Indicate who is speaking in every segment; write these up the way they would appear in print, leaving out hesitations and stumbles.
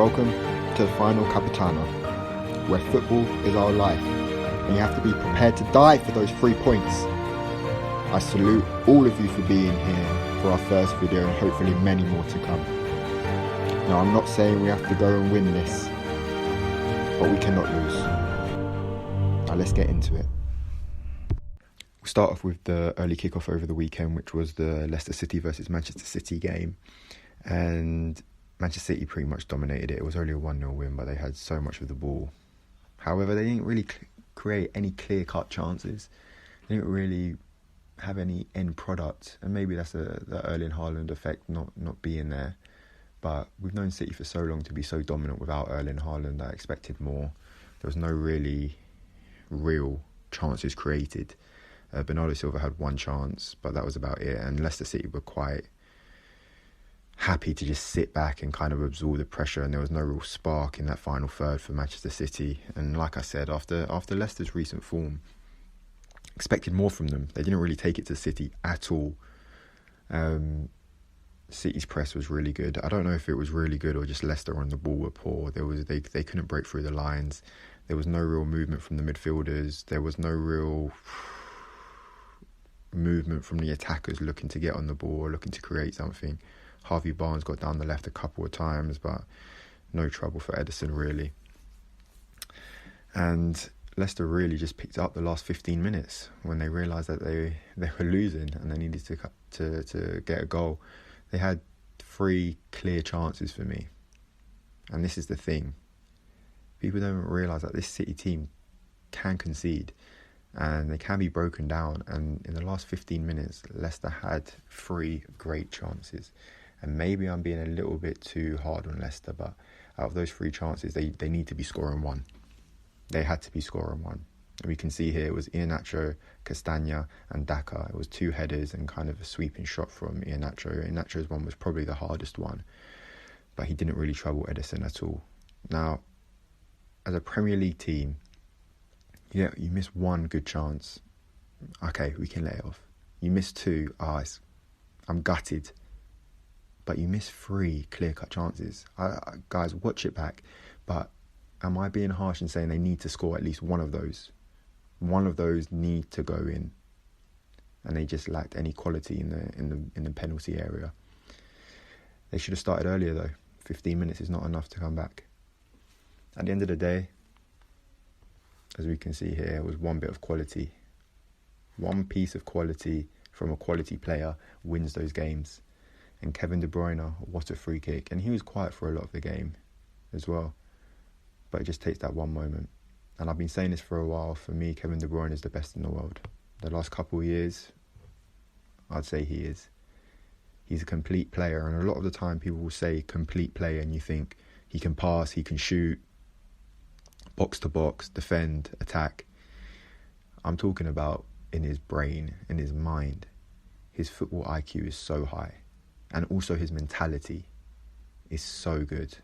Speaker 1: Welcome to the final Capitano, where football is our life, and you have to be prepared to die for those 3 points. I salute all of you for being here for our first video and hopefully many more to come. Now, I'm not saying we have to go and win this, but we cannot lose. Now let's get into it. We'll start off with the early kickoff over the weekend, which was the Leicester City versus Manchester City game. And Manchester City pretty much dominated it. It was only a 1-0 win, but they had so much of the ball. However, they didn't really create any clear-cut chances. They didn't really have any end product. And maybe that's the Erling Haaland effect not being there. But we've known City for so long to be so dominant without Erling Haaland. I expected more. There was no really real chances created. Bernardo Silva had one chance, but that was about it. And Leicester City were quite happy to just sit back and kind of absorb the pressure, and there was no real spark in that final third for Manchester City. And like I said, after Leicester's recent form, expected more from them. They didn't really take it to City at all. City's press was really good. I don't know if it was really good or just Leicester on the ball were poor. They couldn't break through the lines. There was no real movement from the midfielders. There was no real movement from the attackers looking to get on the ball or looking to create something. Harvey Barnes got down the left a couple of times, but no trouble for Ederson, really. And Leicester really just picked up the last 15 minutes when they realised that they were losing and they needed to get a goal. They had 3 clear chances for me. And this is the thing. People don't realise that this City team can concede and they can be broken down. And in the last 15 minutes, Leicester had 3 great chances. And maybe I'm being a little bit too hard on Leicester, but out of those 3 chances, they need to be scoring 1. They had to be scoring 1. And we can see here it was Iheanacho, Castagna and Daka. It was 2 headers and kind of a sweeping shot from Iheanacho. Iheanacho's one was probably the hardest one, but he didn't really trouble Ederson at all. Now, as a Premier League team, yeah, you miss 1 good chance. Okay, we can let it off. You miss 2, I'm gutted. But you miss 3 clear-cut chances. Guys, watch it back. But am I being harsh in saying they need to score at least one of those? One of those need to go in, and they just lacked any quality in the penalty area. They should have started earlier though. 15 minutes is not enough to come back. At the end of the day, as we can see here, it was 1 bit of quality. 1 piece of quality from a quality player wins those games. And Kevin De Bruyne, what a free kick. And he was quiet for a lot of the game as well. But it just takes that one moment. And I've been saying this for a while. For me, Kevin De Bruyne is the best in the world. The last couple of years, I'd say he is. He's a complete player. And a lot of the time people will say complete player and you think he can pass, he can shoot, box to box, defend, attack. I'm talking about in his brain, in his mind. His football IQ is so high. And also his mentality is so good.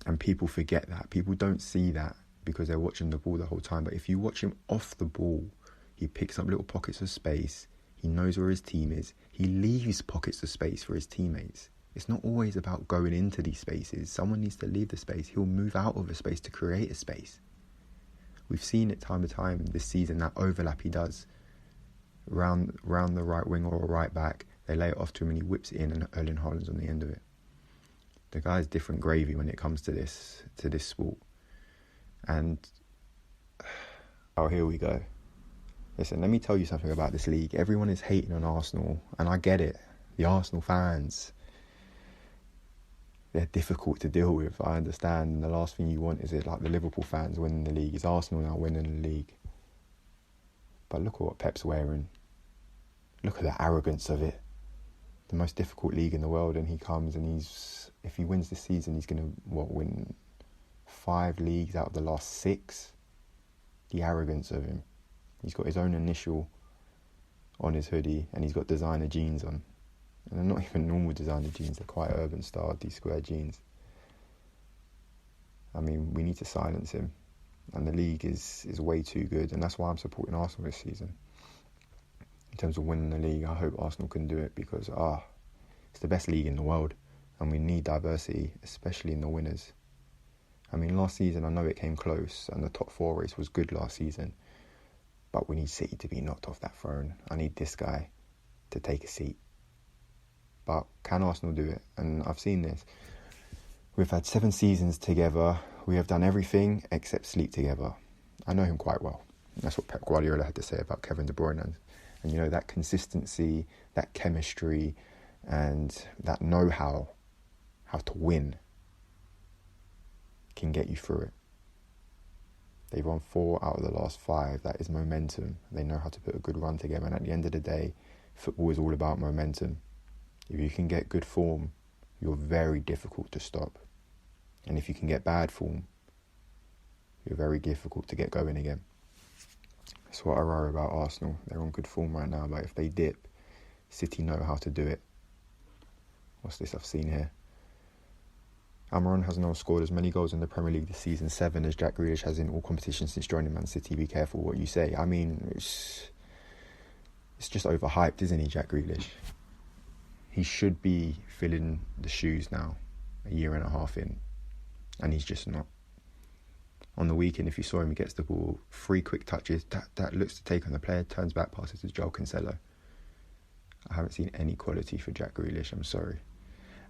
Speaker 1: And people forget that. People don't see that because they're watching the ball the whole time. But if you watch him off the ball, he picks up little pockets of space. He knows where his team is. He leaves pockets of space for his teammates. It's not always about going into these spaces. Someone needs to leave the space. He'll move out of a space to create a space. We've seen it time and time this season, that overlap he does. Round the right wing or right back, they lay it off to him and he whips it in and Erling Haaland's on the end of it. The guy's different gravy when it comes to this sport. And here we go. Listen, let me tell you something about this league. Everyone is hating on Arsenal, and I get it. The Arsenal fans, they're difficult to deal with. I understand. And the last thing you want is it like the Liverpool fans winning the league. Is Arsenal now winning the league? But look at what Pep's wearing. Look at the arrogance of it. The most difficult league in the world, and he comes and if he wins this season, he's going to win 5 leagues out of the last 6. The arrogance of him. He's got his own initial on his hoodie, and he's got designer jeans on. And they're not even normal designer jeans, they're quite urban style, these square jeans. I mean, we need to silence him. And the league is way too good, and that's why I'm supporting Arsenal this season. In terms of winning the league, I hope Arsenal can do it because it's the best league in the world. And we need diversity, especially in the winners. I mean, last season, I know it came close, and the top 4 race was good last season. But we need City to be knocked off that throne. I need this guy to take a seat. But can Arsenal do it? And I've seen this. We've had 7 seasons together. We have done everything except sleep together. I know him quite well. That's what Pep Guardiola had to say about Kevin De Bruyne. And you know, that consistency, that chemistry, and that know-how, how to win, can get you through it. They've won 4 out of the last 5. That is momentum. They know how to put a good run together. And at the end of the day, football is all about momentum. If you can get good form, you're very difficult to stop. And if you can get bad form, you're very difficult to get going again. That's what I worry about Arsenal. They're on good form right now, but if they dip, City know how to do it. What's this I've seen here? Almiron has now scored as many goals in the Premier League this season, 7, as Jack Grealish has in all competitions since joining Man City. Be careful what you say. I mean, it's just overhyped, isn't he, Jack Grealish? He should be filling the shoes now, a year and a half in, and he's just not. On the weekend, if you saw him, he gets the ball, 3 quick touches, that looks to take on the player, turns back, passes to Joel Cancelo. I haven't seen any quality for Jack Grealish, I'm sorry.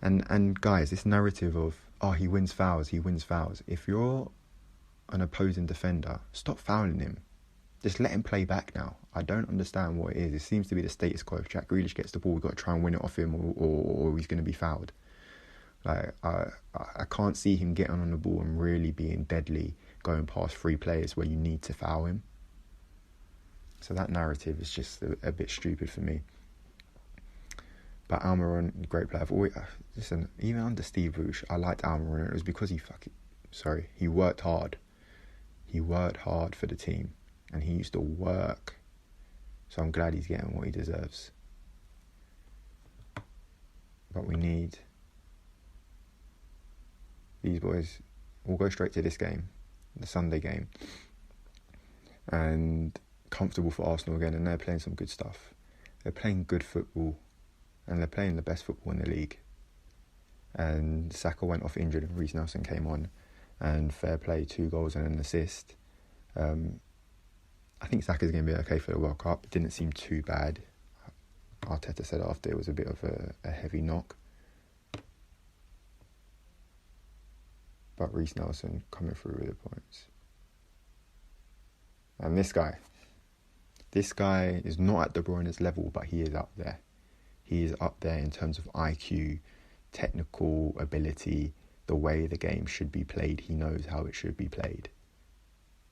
Speaker 1: And guys, this narrative of, he wins fouls. If you're an opposing defender, stop fouling him. Just let him play back now. I don't understand what it is. It seems to be the status quo. If Jack Grealish gets the ball, we've got to try and win it off him, or he's going to be fouled. Like, I can't see him getting on the ball and really being deadly, going past 3 players where you need to foul him. So that narrative is just a bit stupid for me. But Almiron, great player. Listen, even under Steve Bruce, I liked Almiron. It was because he worked hard. He worked hard for the team, and he used to work. So I'm glad he's getting what he deserves. But we need these boys. We'll go straight to this game, the Sunday game, and comfortable for Arsenal again. And they're playing some good stuff. They're playing good football. And they're playing the best football in the league. And Saka went off injured and Reece Nelson came on. And fair play, 2 goals and an assist. I think Saka's going to be okay for the World Cup. It didn't seem too bad. Arteta said after it was a bit of a heavy knock. But Reece Nelson coming through with the points. And this guy is not at De Bruyne's level, but he is up there. He is up there in terms of IQ, technical ability, the way the game should be played. He knows how it should be played.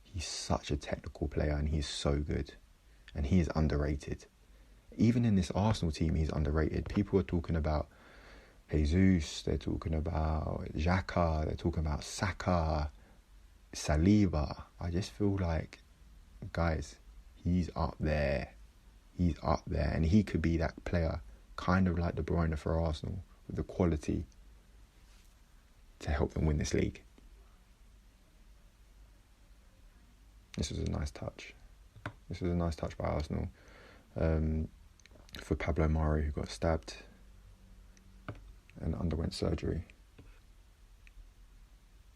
Speaker 1: He's such a technical player and he's so good. And he is underrated. Even in this Arsenal team, he's underrated. People are talking about Jesus, they're talking about Xhaka, they're talking about Saka, Saliba. I just feel like, guys, he's up there. He's up there. And he could be that player, kind of like De Bruyne for Arsenal, with the quality to help them win this league. This was a nice touch. This was a nice touch by Arsenal for Pablo Mari, who got stabbed and underwent surgery.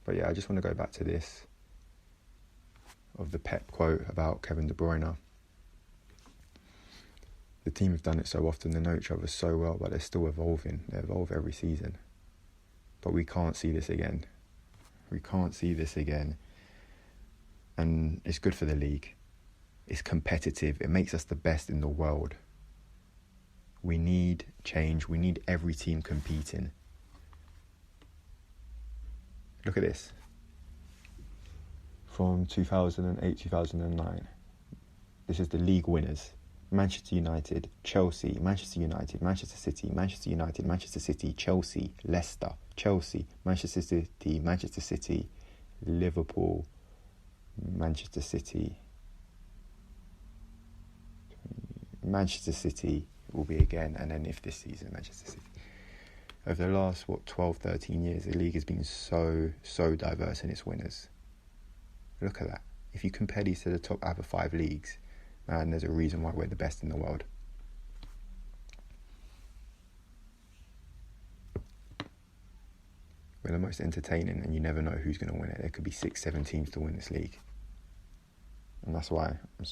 Speaker 1: But yeah, I just want to go back to this, of the Pep quote about Kevin De Bruyne. The team have done it so often, they know each other so well, but they're still evolving. They evolve every season. But we can't see this again. We can't see this again. And it's good for the league. It's competitive. It makes us the best in the world. We need change. We need every team competing. Look at this. From 2008-2009. This is the league winners. Manchester United, Chelsea, Manchester United, Manchester City, Manchester United, Manchester City, Chelsea, Leicester, Chelsea, Manchester City, Manchester City, Liverpool, Manchester City, Manchester City will be again, and then if this season, Manchester City. Over the last, 12, 13 years, the league has been so diverse in its winners. Look at that. If you compare these to the top other 5 leagues, man, there's a reason why we're the best in the world. We're the most entertaining, and you never know who's going to win it. There could be 6-7 teams to win this league. And that's why I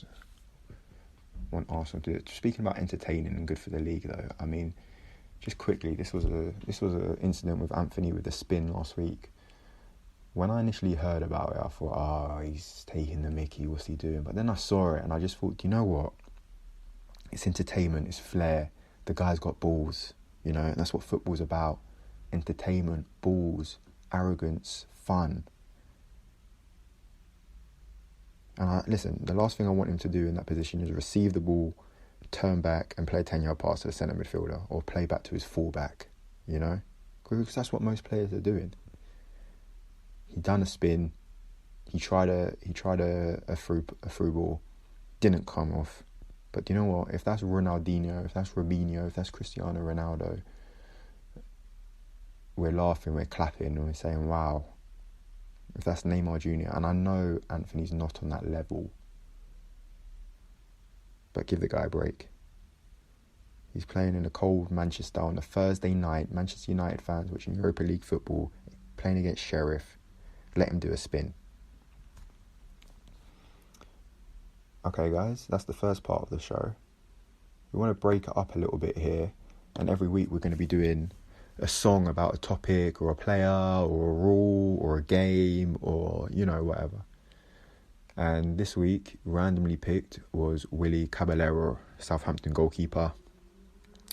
Speaker 1: want Arsenal to do it. Speaking about entertaining and good for the league, though, I mean, just quickly, this was a incident with Anthony with the spin last week. When I initially heard about it, I thought, he's taking the mickey, what's he doing? But then I saw it and I just thought, do you know what? It's entertainment, it's flair. The guy's got balls, you know, and that's what football's about. Entertainment, balls, arrogance, fun. And listen, the last thing I want him to do in that position is receive the ball, turn back and play a 10-yard pass to the centre midfielder or play back to his full-back, you know? Because that's what most players are doing. He done a spin. He tried a through ball, didn't come off. But you know what? If that's Ronaldinho, if that's Robinho, if that's Cristiano Ronaldo, we're laughing, we're clapping, and we're saying, "Wow." If that's Neymar Jr., and I know Anthony's not on that level, but give the guy a break. He's playing in a cold Manchester on a Thursday night. Manchester United fans watching Europa League football, playing against Sheriff. Let him do a spin. Okay, guys, that's the first part of the show. We want to break it up a little bit here, and every week we're going to be doing a song about a topic or a player or a rule or a game or, you know, whatever. And this week, randomly picked was Willy Caballero, Southampton goalkeeper.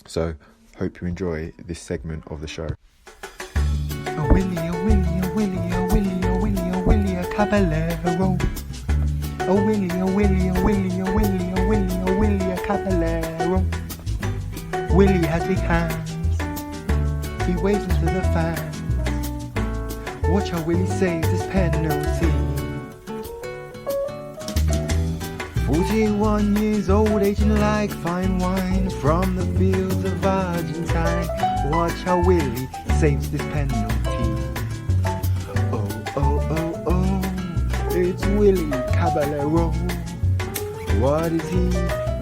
Speaker 1: So, hope you enjoy this segment of the show.
Speaker 2: A Willy, a Willy, a Willy, a Willy, a Willy, a Willy, a Caballero. A Willy, a Willy, a Willy, a Willy, a Willy, a Willy, a Caballero. Willy has big hands. He waves them to the fans. Watch how Willy saves his penalty. 41 years old, aging like fine wine from the fields of Argentine. Watch how Willy saves this penalty. Oh, oh, oh, oh, it's Willy Caballero. What is he?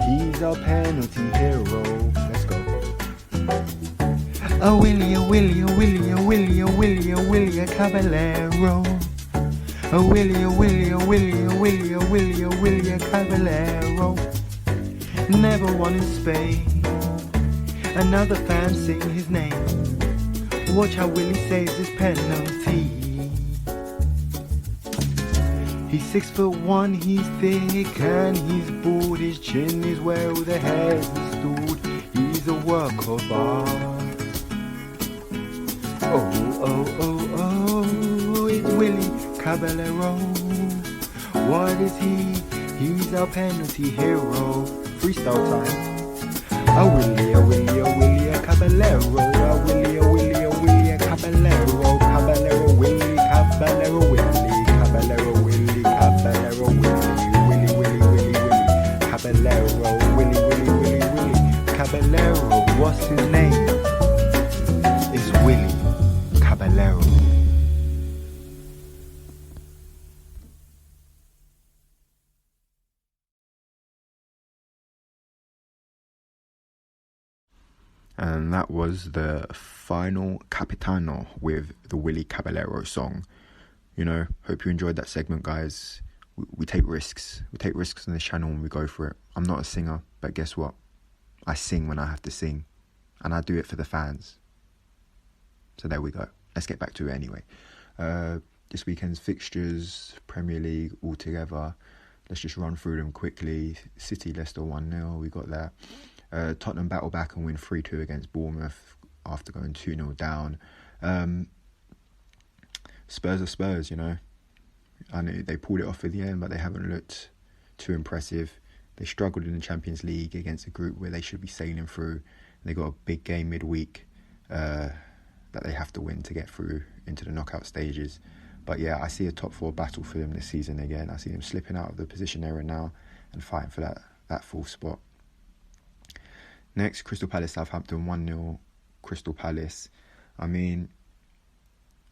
Speaker 2: He's our penalty hero. Let's go. A Willy, a Willy, a Willy, a Willy, a Willy, a Willy, a Caballero. A Willy, a Willy, a Willy, a Willy, a Willy, a Willy, a Caballero. Never won in Spain. Another fan sing his name. Watch how Willy saves his penalty. He's 6'1", he's thick and he's bald. His chin is where all the hairs are stored. He's a work of art. Oh, oh, oh, oh, it's Willy Caballero. What is he? He's our penalty hero. Freestyle time. A Willy, a Willy, a Willy, a Caballero. A Willy, a Willy, a Willy, a Caballero. Caballero, Willy, Caballero, Willy, Caballero, Willy, Caballero, Willy, Willy, Willy, Willy, Willy, Caballero, Willy, Willy, Willy, Willy, Caballero. What's his name? It's Willy Caballero.
Speaker 1: And that was the final Capitano with the Willy Caballero song. You know, hope you enjoyed that segment, guys. We take risks. We take risks on this channel when we go for it. I'm not a singer, but guess what? I sing when I have to sing. And I do it for the fans. So there we go. Let's get back to it anyway. This weekend's fixtures, Premier League all together. Let's just run through them quickly. City, Leicester 1-0. We got that. Tottenham battle back and win 3-2 against Bournemouth after going 2-0 down. Spurs are Spurs, you know. I know they pulled it off at the end, but they haven't looked too impressive. They struggled in the Champions League against a group where they should be sailing through. They got a big game midweek that they have to win to get through into the knockout stages. But yeah, I see a top four battle for them this season again. I see them slipping out of the position they're in now and fighting for that fourth spot. Next, Crystal Palace, Southampton, 1-0, Crystal Palace. I mean,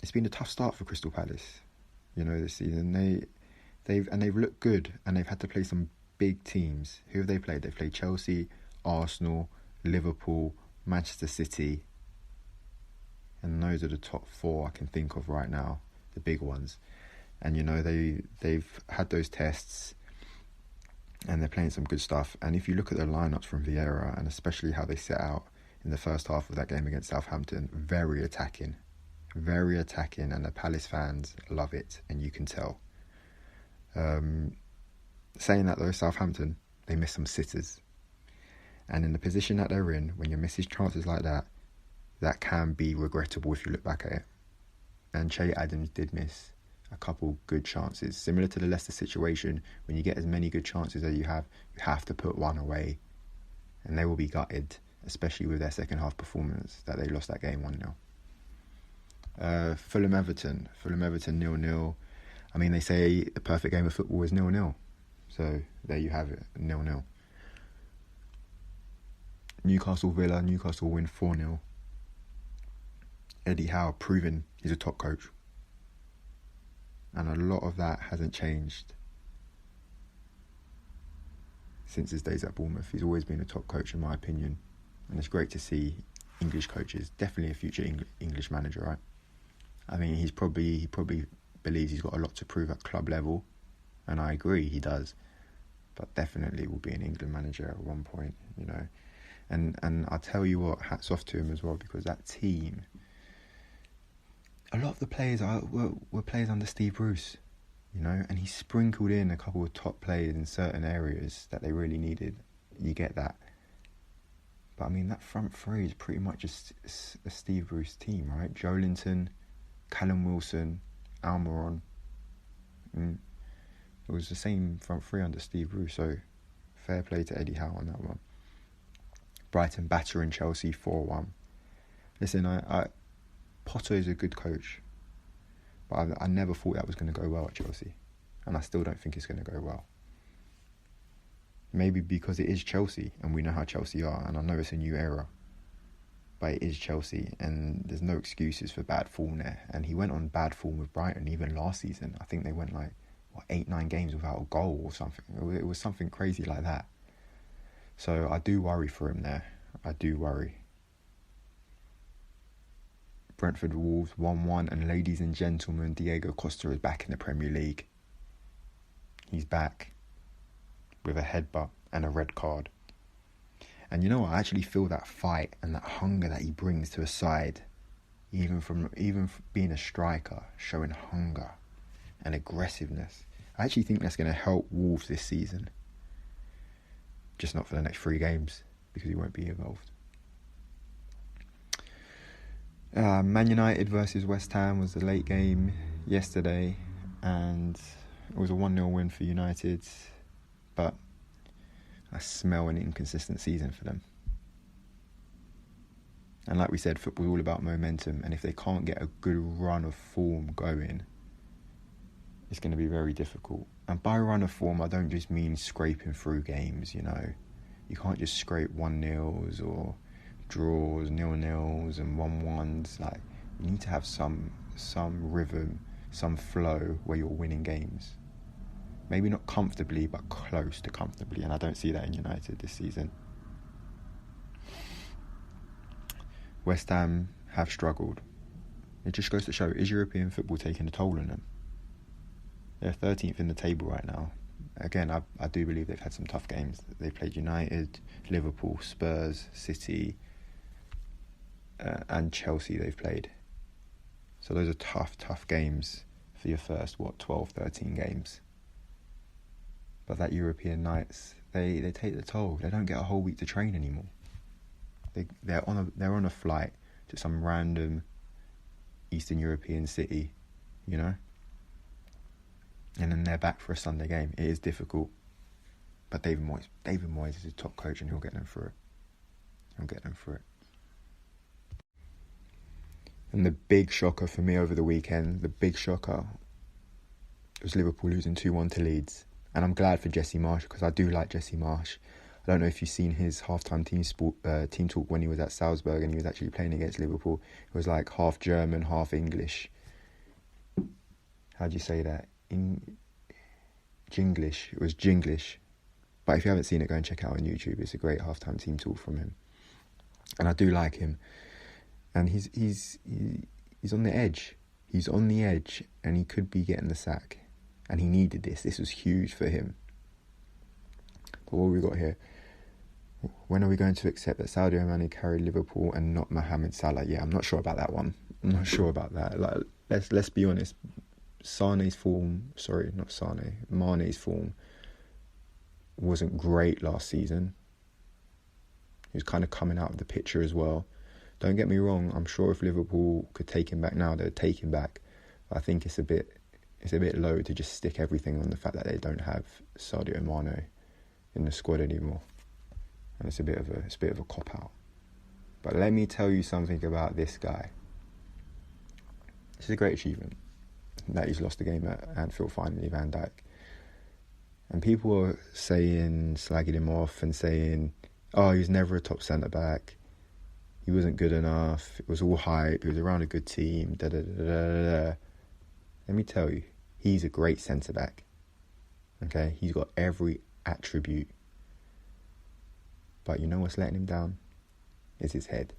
Speaker 1: it's been a tough start for Crystal Palace, you know, this season. They've looked good, and they've had to play some big teams. Who have they played? They've played Chelsea, Arsenal, Liverpool, Manchester City. And those are the top 4 I can think of right now, the big ones. And, you know, they've had those tests and they're playing some good stuff. And if you look at the lineups from Vieira, and especially how they set out in the first half of that game against Southampton, very attacking, and the Palace fans love it, and you can tell. Saying that though, Southampton, they miss some sitters. And in the position that they're in, when you miss chances like that, that can be regrettable if you look back at it. And Che Adams did miss a couple good chances. Similar to the Leicester situation, when you get as many good chances as you have to put one away. And they will be gutted, especially with their second half performance, that they lost that game 1-0. Fulham-Everton 0-0. I mean, they say the perfect game of football is 0-0. So there you have it, 0-0. Newcastle-Villa, Newcastle win 4-0. Eddie Howe proving he's a top coach. And a lot of that hasn't changed since his days at Bournemouth. He's always been a top coach in my opinion. And it's great to see English coaches, definitely a future English manager, right? I mean, he probably believes he's got a lot to prove at club level. And I agree, he does. But definitely will be an England manager at one point, you know. And I'll tell you what, hats off to him as well, because that team, a lot of the players were players under Steve Bruce, you know, and he sprinkled in a couple of top players in certain areas that they really needed. You get that. But I mean, that front three is pretty much a Steve Bruce team, right? Joelinton, Callum Wilson, Almiron. It was the same front three under Steve Bruce, so fair play to Eddie Howe on that one. Brighton battering Chelsea 4-1. Listen, Potter is a good coach, but I never thought that was going to go well at Chelsea, and I still don't think it's going to go well. Maybe because it is Chelsea, and we know how Chelsea are, and I know it's a new era, but it is Chelsea, and there's no excuses for bad form there. And he went on bad form with Brighton even last season. I think they went 8-9 games without a goal or something. It was something crazy like that. So I do worry for him there. I do worry. Brentford Wolves 1-1, and ladies and gentlemen, Diego Costa is back in the Premier League. He's back with a headbutt and a red card. And you know what? I actually feel that fight and that hunger that he brings to a side, even being a striker, showing hunger and aggressiveness. I actually think that's going to help Wolves this season. Just not for the next 3 games, because he won't be involved. Man United versus West Ham was the late game yesterday, and it was a 1-0 win for United, but I smell an inconsistent season for them. And like we said, football's all about momentum, and if they can't get a good run of form going, it's going to be very difficult. And by run of form, I don't just mean scraping through games, you know. You can't just scrape 1-0s or draws, 0-0s and 1-1s. Like, you need to have some rhythm, some flow where you're winning games. Maybe not comfortably, but close to comfortably. And I don't see that in United this season. West Ham have struggled. It just goes to show, is European football taking a toll on them? They're 13th in the table right now. Again, I do believe they've had some tough games. They played United, Liverpool, Spurs, City, and Chelsea they've played. So those are tough games for your first, 12, 13 games. But that European nights, they take the toll. They don't get a whole week to train anymore. They're on a flight to some random Eastern European city, you know? And then they're back for a Sunday game. It is difficult. But David Moyes is a top coach, and he'll get them through it. And the big shocker for me over the weekend, was Liverpool losing 2-1 to Leeds. And I'm glad for Jesse Marsch, because I do like Jesse Marsch. I don't know if you've seen his halftime team talk when he was at Salzburg and he was actually playing against Liverpool. It was like half German, half English. How do you say that? Jinglish. It was Jinglish. But if you haven't seen it, go and check it out on YouTube. It's a great halftime team talk from him. And I do like him. And he's on the edge. He's on the edge, and he could be getting the sack. And he needed this. This was huge for him. But what have we got here? When are we going to accept that Sadio Mane carried Liverpool and not Mohamed Salah? Yeah, I'm not sure about that one. I'm not sure about that. Like, let's be honest. Mane's form wasn't great last season. He was kind of coming out of the picture as well. Don't get me wrong, I'm sure if Liverpool could take him back now, they'd take him back. But I think it's a bit low to just stick everything on the fact that they don't have Sadio Mane in the squad anymore. And it's a bit of a cop-out. But let me tell you something about this guy. This is a great achievement that he's lost the game at Anfield finally, Van Dijk. And people are slagging him off and saying, oh, he was never a top centre-back. He wasn't good enough. It was all hype. He was around a good team. Let me tell you, he's a great centre-back. Okay? He's got every attribute. But you know what's letting him down? It's his head.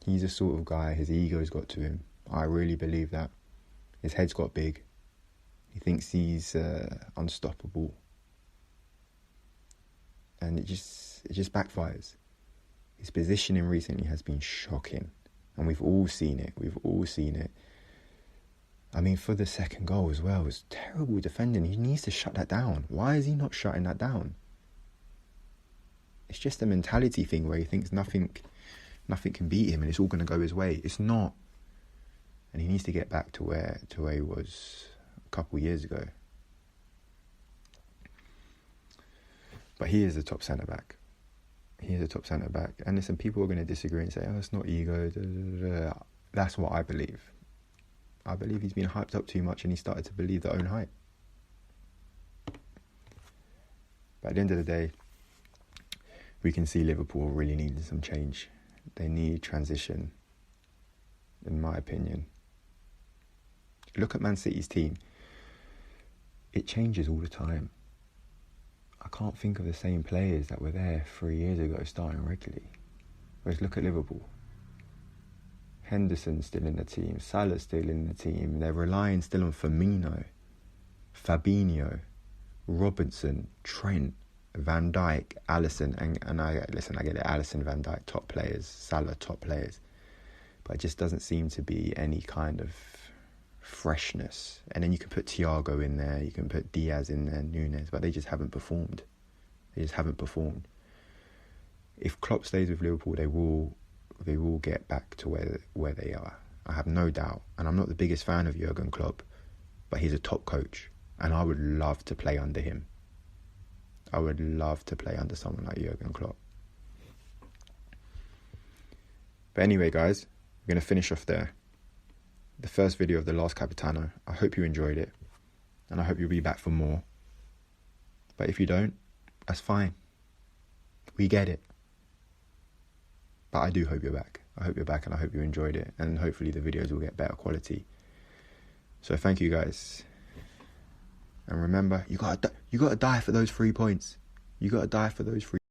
Speaker 1: He's the sort of guy, his ego's got to him. I really believe that. His head's got big. He thinks he's unstoppable. And it just backfires. His positioning recently has been shocking. And we've all seen it. I mean, for the second goal as well, it was terrible defending. He needs to shut that down. Why is he not shutting that down? It's just a mentality thing where he thinks nothing can beat him and it's all going to go his way. It's not. And he needs to get back to where he was a couple of years ago. But he is a top centre-back. And listen, people are going to disagree and say, oh, it's not ego. That's what I believe. I believe he's been hyped up too much and he started to believe their own hype. But at the end of the day, we can see Liverpool really needing some change. They need transition, in my opinion. Look at Man City's team. It changes all the time. I can't think of the same players that were there 3 years ago starting regularly. Whereas look at Liverpool. Henderson's still in the team. Salah's still in the team. They're relying still on Firmino, Fabinho, Robertson, Trent, Van Dijk, Alisson, and I get it, Alisson, Van Dijk, top players, Salah, top players. But it just doesn't seem to be any kind of freshness. And then you can put Thiago in there, you can put Diaz in there, Nunes, but they just haven't performed. If Klopp stays with Liverpool, they will get back to where they are. I have no doubt. And I'm not the biggest fan of Jurgen Klopp, but he's a top coach, and I would love to play under him. I would love to play under someone like Jurgen Klopp. But anyway, guys, we're going to finish off there. The first video of the last Capitano. I hope you enjoyed it. And I hope you'll be back for more. But if you don't, that's fine. We get it. But I do hope you're back. I hope you're back and I hope you enjoyed it. And hopefully the videos will get better quality. So thank you, guys. And remember, you gotta die for those 3 points. You gotta die for those 3